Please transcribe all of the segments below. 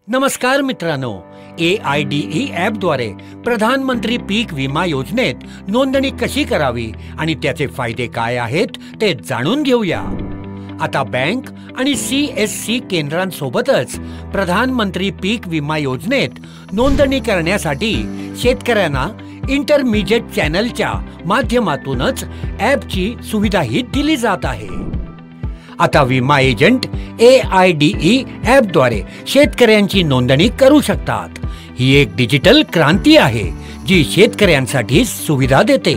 नमस्कार मित्रांनो, AIDE ॲपद्वारे प्रधानमंत्री पीक विमा योजनेत नोंदणी कशी करावी आणि त्याचे फायदे काय आहेत ते जाणून घेऊया। आता बँक आणि CSC केंद्रांसोबतच प्रधानमंत्री पीक विमा योजनेत नोंदणी करण्यासाठी शेतकऱ्यांना इंटरमिजिएट चॅनलच्या माध्यमातूनच ॲपची सुविधाही दिली जात आहे। आता विमा एजंट AIDE ॲपद्वारे शेतकऱ्यांची नोंदणी करू शकतात। ही एक डिजिटल क्रांती आहे जी शेतकऱ्यांसाठी सुविधा देते।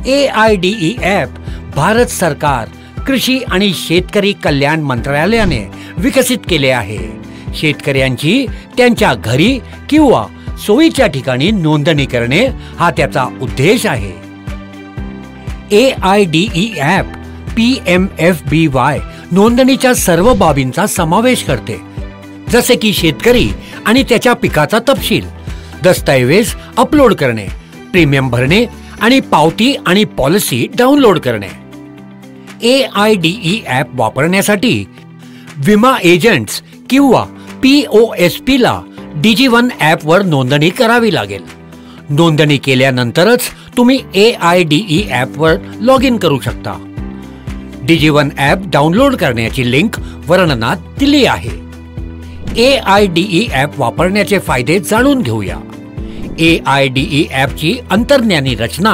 AIDE ॲप भारत सरकार कृषी आणि शेतकरी कल्याण मंत्रालयाने विकसित केले आहे। शेतकऱ्यांची त्यांच्या घरी किंवा सोयीच्या ठिकाणी नोंदणी करणे हा त्याचा उद्देश आहे। AIDE ॲप PMFBY नोंदणीच्या सर्व बाबींचा समावेश करते, जसे की शेतकरी आणि त्याच्या पिकाचा तपशील, दस्तऐवज अपलोड करणे, प्रीमियम भरणे आणि पावती आणि पॉलिसी डाउनलोड करणे। AIDE ॲप वापरण्यासाठी विमा एजंट्स किंवा POSP ला DigiOne ॲपवर नोंदणी करावी लागेल। नोंदणी केल्यानंतरच तुम्ही AIDE ॲपवर लॉग इन करू शकता। DigiOne ॲप डाउनलोड करण्याची लिंक वर्णनात दिली आहे। AIDE ॲप वापरण्याचे फायदे जाणून घेऊया। AIDE ॲपची अंतर्ज्ञानी रचना,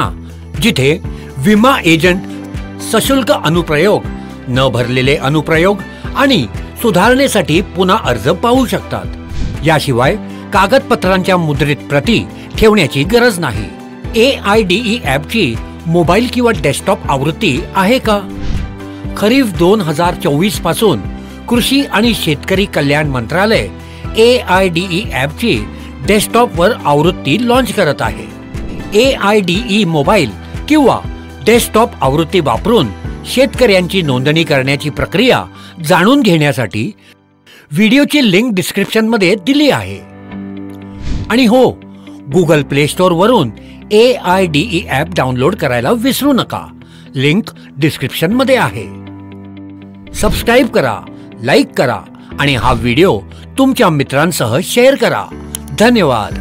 जिथे विमा एजंट सशुल्क अनुप्रयोग, न भरलेले अनुप्रयोग आणि सुधारणेसाठी पुन्हा अर्ज पाहू शकतात। याशिवाय कागदपत्रांच्या मुद्रित प्रती ठेवण्याची गरज नाही। AIDE ॲपची मोबाईल किंवा डेस्कटॉप आवृत्ती आहे का? खरीफ 2024 पासून कृषी आणि शेतकरी कल्याण मंत्रालय AIDE ॲपची डेस्कटॉपवर आवृत्ती लॉन्च करत आहे। AIDE मोबाईल किंवा डेस्कटॉप आवृत्ती वापरून शेतकऱ्यांची नोंदणी करण्याची प्रक्रिया जाणून घेण्यासाठी व्हिडिओची लिंक डिस्क्रिप्शनमध्ये दिली आहे। आणि हो, Google Play Store वरून AIDE ॲप डाउनलोड करायला विसरू नका। लिंक डिस्क्रिप्शनमध्ये आहे। सबस्क्राइब करा, लाईक करा आणि हा व्हिडिओ तुमच्या मित्रांसह शेअर करा। धन्यवाद।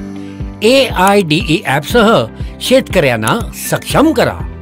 AIDE ॲपसह शेतकऱ्यांना सक्षम करा।